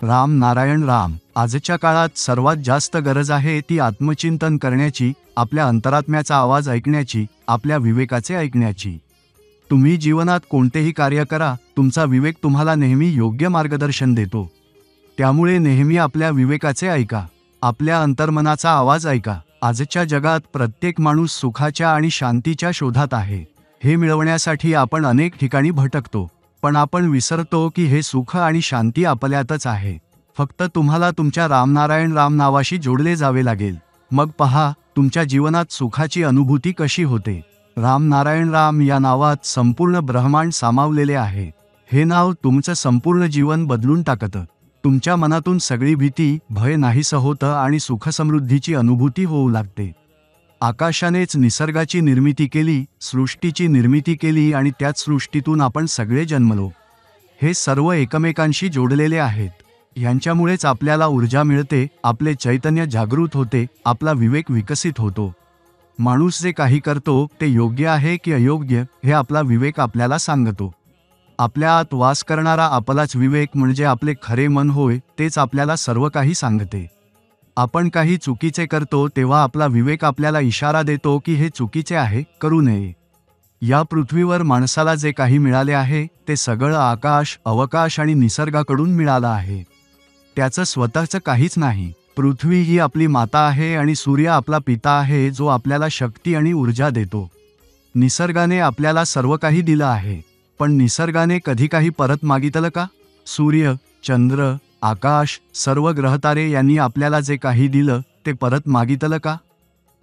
राम नारायण राम. आजच्या काळात सर्वात जास्त गरज आहे ती आत्मचिंतन करण्याची, आपल्या अंतरात्म्याचा आवाज ऐकण्याची, आपल्या विवेकाचे ऐकण्याची. तुम्ही जीवनात कोणतेही कार्य करा, तुमचा विवेक तुम्हाला नेहमी योग्य मार्गदर्शन देतो. त्यामुळे नेहमी आपल्या विवेकाचे ऐका, आपल्या अंतर्मनाचा आवाज ऐका. आजच्या जगात प्रत्येक माणूस सुखाच्या आणि शांतीच्या शोधात आहे. हे मिळवण्यासाठी आपण अनेक ठिकाणी भटकतो, पण आपण विसरतो की हे सुख आणि शांती आपल्यातच आहे. फक्त तुम्हाला तुमच्या रामनारायण राम नावाशी जोडले जावे लागेल. मग पहा, तुमच्या जीवनात सुखाची अनुभूती कशी होते. राम नारायण राम या नावात संपूर्ण ब्रह्मांड सामावलेले आहे. हे नाव तुमचं संपूर्ण जीवन बदलून टाकतं. तुमच्या मनातून सगळी भीती, भय नाहीसं होतं आणि सुखसमृद्धीची अनुभूती होऊ लागते. आकाशानेच निसर्गाची निर्मिती केली, सृष्टीची निर्मिती केली आणि त्याच सृष्टीतून आपण सगळे जन्मलो. हे सर्व एकमेकांशी जोडलेले आहेत. यांच्यामुळेच आपल्याला ऊर्जा मिळते, आपले चैतन्य जागृत होते, आपला विवेक विकसित होतो. माणूस जे काही करतो ते योग्य आहे की अयोग्य हे आपला विवेक आपल्याला सांगतो. आपल्या आत वास करणारा आपलाच विवेक म्हणजे आपले खरे मन होय, तेच आपल्याला सर्व काही सांगते. आपण काही चुकीचे करतो तेव्हा आपला विवेक आपल्याला इशारा देतो की हे चुकीचे आहे, करू नये. या पृथ्वीवर माणसाला जे काही मिळाले आहे ते सगळं आकाश, अवकाश आणि निसर्गाकडून मिळालं आहे. त्याचं स्वतःचं काहीच नाही. पृथ्वी ही आपली माता आहे आणि सूर्य आपला पिता आहे, जो आपल्याला शक्ती आणि ऊर्जा देतो. निसर्गाने आपल्याला सर्व काही दिलं आहे, पण निसर्गाने कधी काही परत मागितलं का? सूर्य, चंद्र, आकाश, सर्व ग्रहतारे यांनी आपल्याला जे काही दिलं ते परत मागितलं का?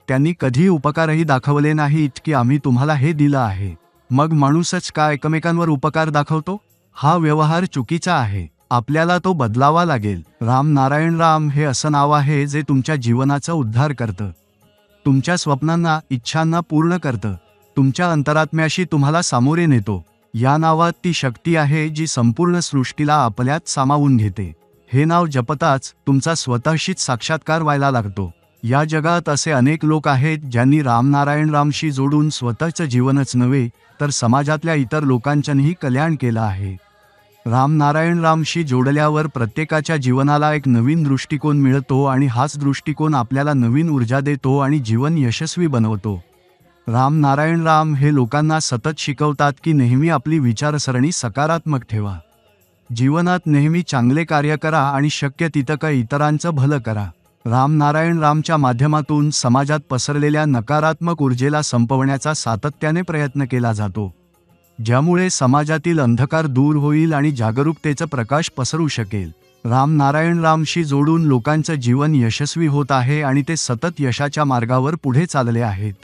त्यांनी कधी उपकारही दाखवले नाहीत की आम्ही तुम्हाला हे दिलं आहे. मग माणूसच का एकमेकांवर उपकार दाखवतो? हा व्यवहार चुकीचा आहे. आपल्याला तो बदलावा लागेल. राम नारायण राम हे असं नाव आहे जे तुमच्या जीवनाचा उद्धार करतं, तुमच्या स्वप्नांना, इच्छांना पूर्ण करतं, तुमच्या अंतरात्म्याशी तुम्हाला सामोरे नेतो. या नावात ती शक्ती आहे जी संपूर्ण सृष्टीला आपल्यात सामावून घेते. हे नाव जपताच तुमचा स्वतःशीच साक्षात्कार व्हायला लागतो. या जगात असे अनेक लोक आहेत ज्यांनी राम नारायण रामशी जोडून स्वतःचं जीवनच नव्हे तर समाजातल्या इतर लोकांचंही कल्याण केलं आहे. राम नारायण रामशी जोडल्यावर प्रत्येकाच्या जीवनाला एक नवीन दृष्टिकोन मिळतो आणि हाच दृष्टिकोन आपल्याला नवीन ऊर्जा देतो आणि जीवन यशस्वी बनवतो. राम नारायण राम हे लोकांना सतत शिकवतात की नेहमी आपली विचारसरणी सकारात्मक ठेवा. जीवनात नेहमी चांगले कार्य करा आणि शक्य तितकं इतरांचं भलं करा. राम नारायण रामच्या माध्यमातून समाजात पसरलेल्या नकारात्मक ऊर्जेला संपवण्याचा सातत्याने प्रयत्न केला जातो, ज्यामुळे समाजातील अंधकार दूर होईल आणि जागरूकतेचा प्रकाश पसरू शकेल. राम नारायण रामशी जोडून लोकांचं जीवन यशस्वी होत आहे आणि ते सतत यशाच्या मार्गावर पुढे चालले आहेत.